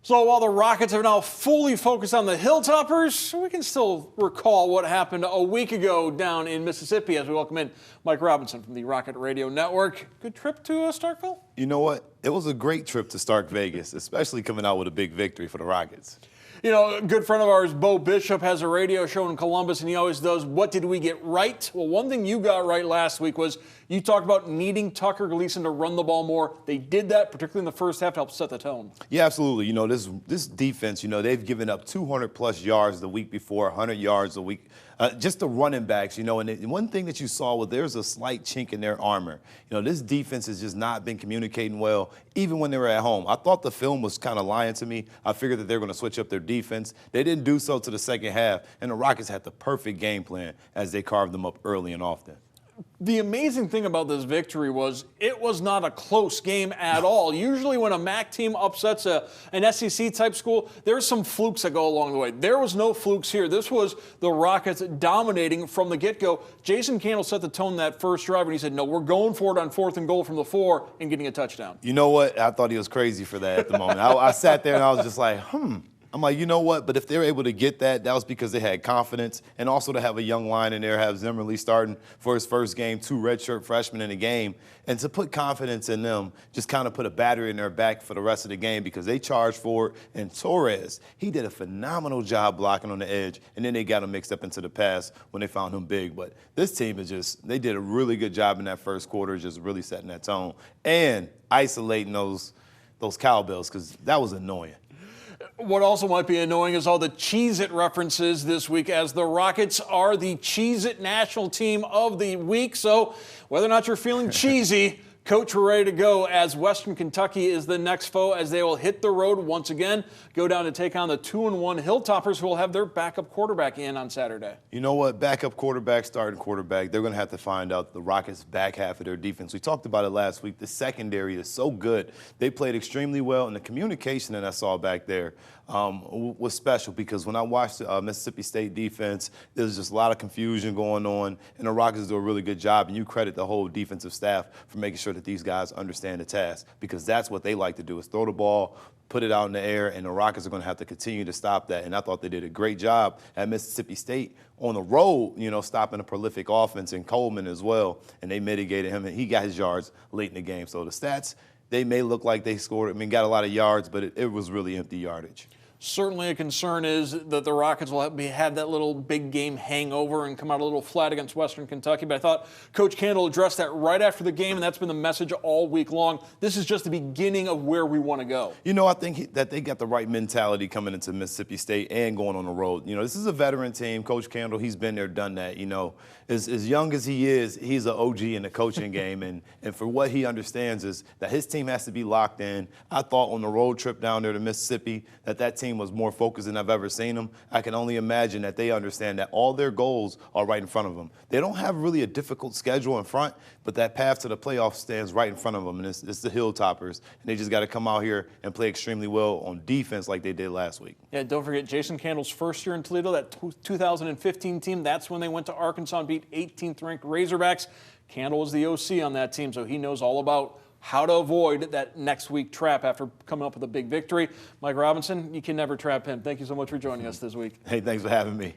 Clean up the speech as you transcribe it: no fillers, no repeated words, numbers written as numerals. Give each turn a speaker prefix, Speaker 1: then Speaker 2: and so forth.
Speaker 1: So while the Rockets are now fully focused on the Hilltoppers, we can still recall what happened a week ago down in Mississippi as we welcome in Mike Robinson from the Rocket Radio Network. Good trip to Starkville?
Speaker 2: You know what? It was a great trip to Stark Vegas, especially coming out with a big victory for the Rockets.
Speaker 1: You know, a good friend of ours, Bo Bishop, has a radio show in Columbus, and he always does, what did we get right? Well, one thing you got right last week was you talked about needing Tucker Gleason to run the ball more. They did that, particularly in the first half, to help set the tone.
Speaker 2: Yeah, absolutely. You know, this defense, you know, they've given up 200-plus yards the week before, 100 yards a week. Just the running backs, you know, and one thing that you saw was there's a slight chink in their armor. You know, this defense has just not been communicating well, even when they were at home. I thought the film was kind of lying to me. I figured that they were going to switch up their defense. They didn't do so to the second half, and the Rockets had the perfect game plan as they carved them up early and often.
Speaker 1: The amazing thing about this victory was it was not a close game at all. Usually when a MAC team upsets an SEC-type school, there's some flukes that go along the way. There was no flukes here. This was the Rockets dominating from the get-go. Jason Candle set the tone that first drive, and he said, no, we're going for it on 4th and goal from the 4 and getting a touchdown.
Speaker 2: You know what? I thought he was crazy for that at the moment. I sat there and I was just like, I'm like, you know what? But if they're able to get that, that was because they had confidence. And also to have a young line in there, have Zimmerly starting for his first game, 2 redshirt freshmen in the game. And to put confidence in them, just kind of put a battery in their back for the rest of the game because they charged for it. And Torres, he did a phenomenal job blocking on the edge. And then they got him mixed up into the pass when they found him big. But this team is just, they did a really good job in that first quarter, just really setting that tone and isolating those cowbells because that was annoying.
Speaker 1: What also might be annoying is all the Cheez-It references this week, as the Rockets are the Cheez-It national team of the week. So whether or not you're feeling cheesy, Coach, we're ready to go as Western Kentucky is the next foe as they will hit the road once again, go down to take on the 2-1 Hilltoppers who will have their backup quarterback in on Saturday.
Speaker 2: You know what? Backup quarterback, starting quarterback, they're going to have to find out the Rockets' back half of their defense. We talked about it last week. The secondary is so good. They played extremely well, and the communication that I saw back there was special because when I watched the Mississippi State defense, there was just a lot of confusion going on, and the Rockets do a really good job, and you credit the whole defensive staff for making sure that these guys understand the task because that's what they like to do is throw the ball, put it out in the air, and the Rockets are going to have to continue to stop that. And I thought they did a great job at Mississippi State on the road, you know, stopping a prolific offense in Coleman as well, and they mitigated him, and he got his yards late in the game. So the stats, they may look like they scored, got a lot of yards, but it was really empty yardage.
Speaker 1: Certainly a concern is that the Rockets will have that little big game hangover and come out a little flat against Western Kentucky. But I thought Coach Candle addressed that right after the game, and that's been the message all week long. This is just the beginning of where we want to go.
Speaker 2: You know, I think that they got the right mentality coming into Mississippi State and going on the road. You know, this is a veteran team. Coach Candle, he's been there, done that. You know, as young as he is, he's an OG in the coaching game. And for what he understands is that his team has to be locked in. I thought on the road trip down there to Mississippi that team was more focused than I've ever seen them. I can only imagine that they understand that all their goals are right in front of them. They don't have really a difficult schedule in front, but that path to the playoffs stands right in front of them, and it's the Hilltoppers. And they just got to come out here and play extremely well on defense like they did last week.
Speaker 1: Yeah, don't forget Jason Candle's first year in Toledo, that 2015 team. That's when they went to Arkansas and beat 18th-ranked Razorbacks. Candle was the OC on that team, so he knows all about how to avoid that next week trap after coming up with a big victory. Mike Robinson, you can never trap him. Thank you so much for joining us this week.
Speaker 2: Hey, thanks for having me.